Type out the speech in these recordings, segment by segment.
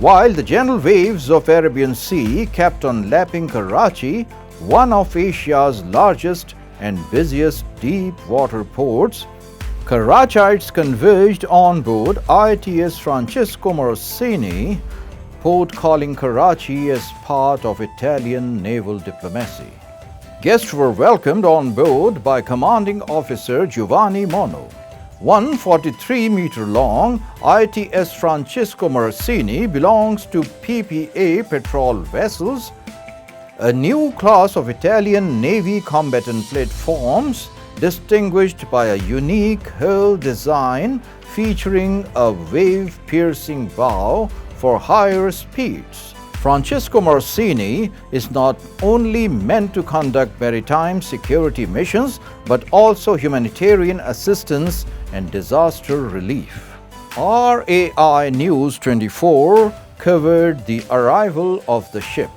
While the gentle waves of Arabian Sea kept on lapping Karachi, one of Asia's largest and busiest deep water ports, karachiites converged on board ITS Francesco Morosini, port calling Karachi as part of Italian Naval Diplomacy. Guests were welcomed on board by Commanding Officer Giovanni Monno. 143-meter long ITS Francesco Morosini belongs to PPA patrol vessels, a new class of Italian Navy combatant platforms distinguished by a unique hull design featuring a wave-piercing bow for higher speeds. Francesco Morosini is not only meant to conduct maritime security missions but also humanitarian assistance and disaster relief. RAI News 24 covered the arrival of the ship.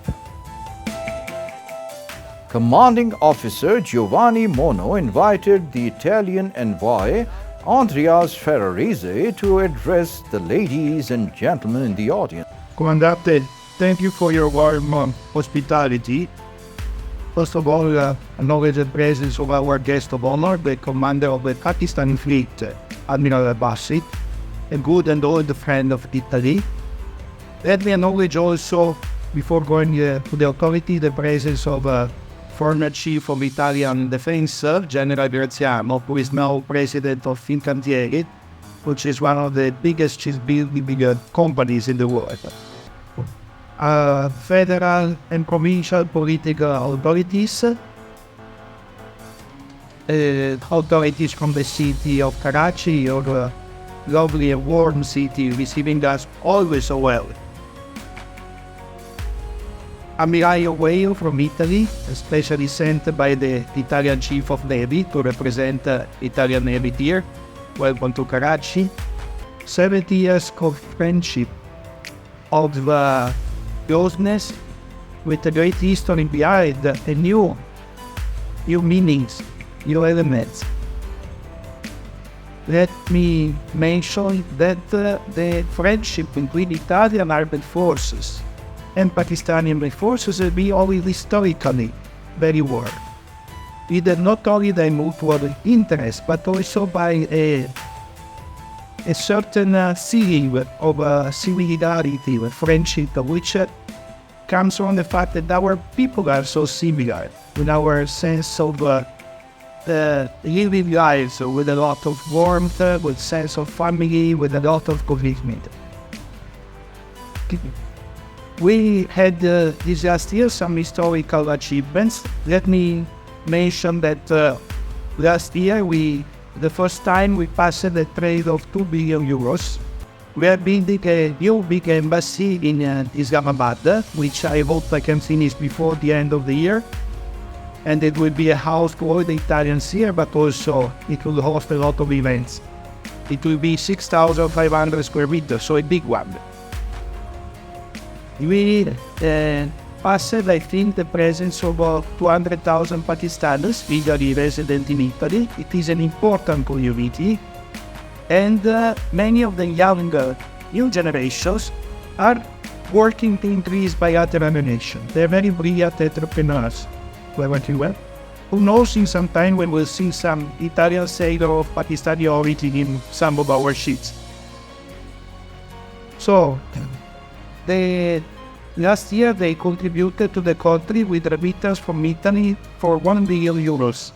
Commanding Officer Giovanni Monno invited the Italian Envoy Andreas Ferrarese to address the ladies and gentlemen in the audience. Comandante, thank you for your warm hospitality. First of all, acknowledge the presence of our guest of honor, the commander of the Pakistan fleet, Admiral Abbasi, a good and old friend of Italy. Let me acknowledge also, before going to the authority, the presence of former Chief of Italian Defense, General Graziano, who is now President of Fincantieri, which is one of the biggest shipbuilding companies in the world. Federal and provincial political authorities, authorities from the city of Karachi, or lovely and warm city, receiving us always so well. Ammiraglio Whale from Italy, especially sent by the Italian Chief of Navy to represent Italian Navy here. Welcome to Karachi. 70 years of friendship, of closeness, with a great history behind, and new meanings, new elements. Let me mention that the friendship between Italian armed forces and Pakistani armed forces have been always historically very warm. Either not only by mutual interest, but also by a certain feeling of similarity, friendship, which comes from the fact that our people are so similar, with our sense of living lives with a lot of warmth, with sense of family, with a lot of commitment. We had this last year some historical achievements. Let me mention that last year the first time we passed the trade of 2 billion euros. We are building a new big embassy in Islamabad, which I hope I can finish before the end of the year. And it will be a house for all the Italians here, but also it will host a lot of events. It will be 6,500 square meters, so a big one. We passed, I think, the presence of 200,000 Pakistanis legally resident in Italy. It is an important community, and many of the younger new generations are working to increase bilateral relations. They're very brilliant entrepreneurs. Who knows, in some time we will see some Italian sailor of Pakistani origin in some of our ships. So, last year they contributed to the country with remittance from Italy for 1 billion euros,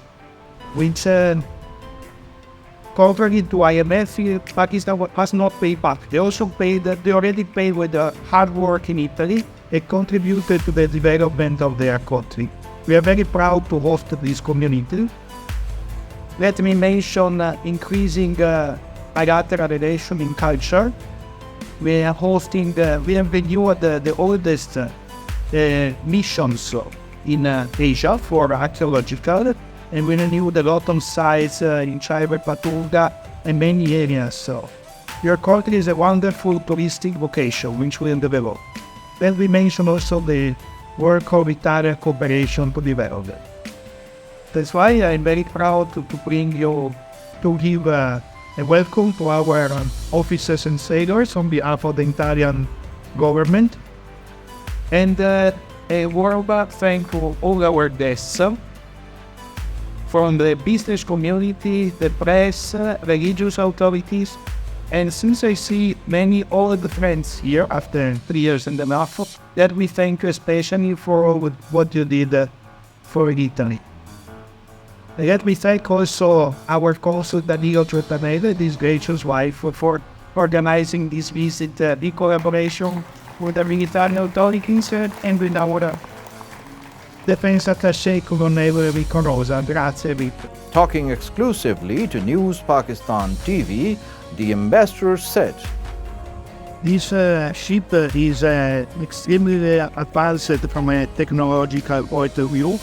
which, contrary to IMF, Pakistan has not paid back. They already paid with hard work in Italy and contributed to the development of their country. We are very proud to host this community. Let me mention increasing bilateral relations in culture. We are hosting, we have renewed the oldest missions in Asia for archaeological, and we renewed a lot of sites in Khyber Pakhtunkhwa and many areas. So your country is a wonderful touristic vocation which will develop. Let me mention also the work of Italian cooperation to develop it. That's why I'm very proud to bring you, to give a welcome to our officers and sailors on behalf of the Italian government. And a warm thank to all our guests from the business community, the press, religious authorities. And since I see many old friends here after 3 years and a half, that we thank you especially for what you did for Italy. Let me thank also our consul Danilo Trottanelli, this gracious wife, for organizing this visit in collaboration with the military authorities and with our Defense Attaché Colonnello Enrico Rosa. Grazie, Victor. Talking exclusively to News Pakistan TV, the ambassador said, This ship is extremely advanced from a technological point of view,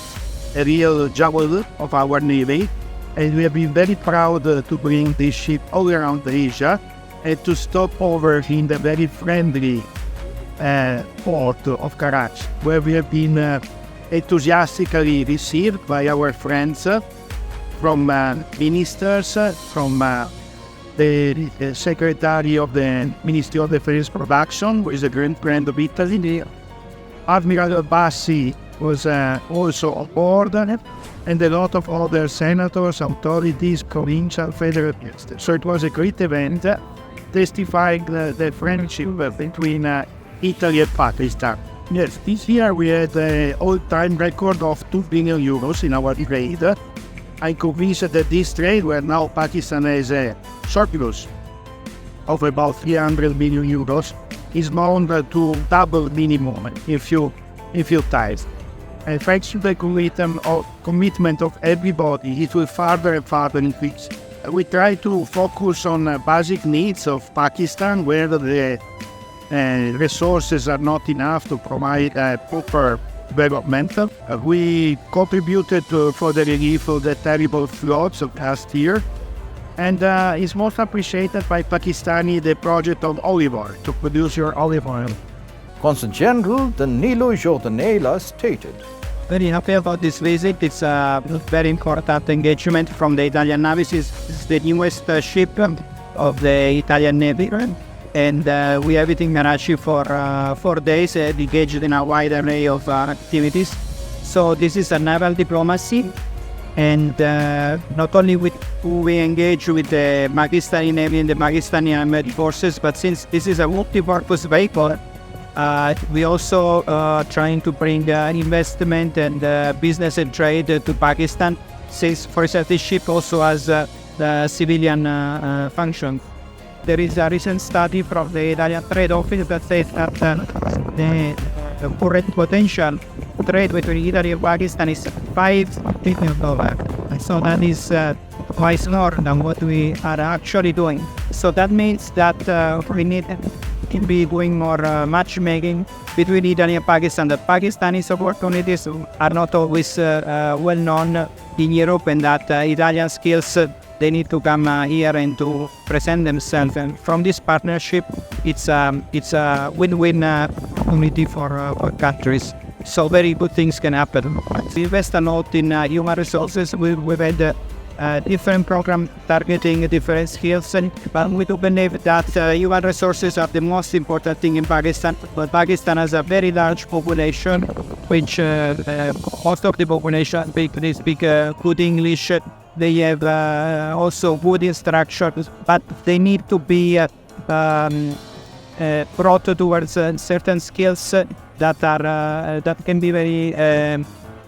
a real jewel of our Navy, and we have been very proud to bring this ship all around Asia and to stop over in the very friendly port of Karachi, where we have been enthusiastically received by our friends from ministers, from the Secretary of the Ministry of Defense Production, who is a great friend of Italy. Admiral Bassi was also on board, and a lot of other senators, authorities, provincial, federal ministers. So it was a great event, testifying the friendship between Italy and Pakistan. Yes, this year we had an all-time record of 2 billion euros in our trade. I'm convinced that this trade, where now Pakistan has a surplus of about 300 million euros, is bound to double minimum in few times. And thanks to the commitment of everybody, it will further and further increase. We try to focus on basic needs of Pakistan, where the resources are not enough to provide proper development. We contributed for the relief of the terrible floods of last year, and it's most appreciated by Pakistani the project of olive oil, to produce your olive oil. Consul General Danilo Trottanelli stated, Very happy about this visit. It's a very important engagement from the Italian Navy. It's the newest ship of the Italian Navy. And we have it in Karachi for 4 days, engaged in a wide array of activities. So this is a naval diplomacy, and not only we engage with the Pakistani Navy and the Pakistani Armed Forces, but since this is a multi-purpose vehicle, we also trying to bring investment and business and trade to Pakistan, since, for example, this ship also has the civilian function. There is a recent study from the Italian Trade Office that says that the current potential trade between Italy and Pakistan is $5 billion. So that is twice more than what we are actually doing. So that means that we need to be doing more matchmaking between Italy and Pakistan. The Pakistani opportunities are not always well known in Europe, and that Italian skills they need to come here and to present themselves. And from this partnership, it's a win-win opportunity for countries. So very good things can happen. We invest a lot in human resources. We've had different programs targeting different skills, but we do believe that human resources are the most important thing in Pakistan. But Pakistan has a very large population, which most of the population speak good English. They have also good instructions, but they need to be brought towards certain skills that can be very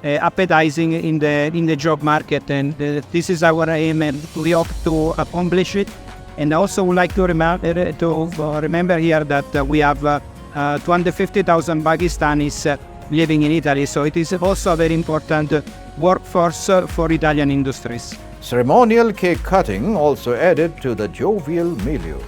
appetizing in the job market, and this is our aim, and we hope to accomplish it. And I also would like to remember here that we have 250,000 Pakistanis living in Italy, so it is also a very important workforce for Italian industries. ceremonial cake cutting also added to the jovial milieu.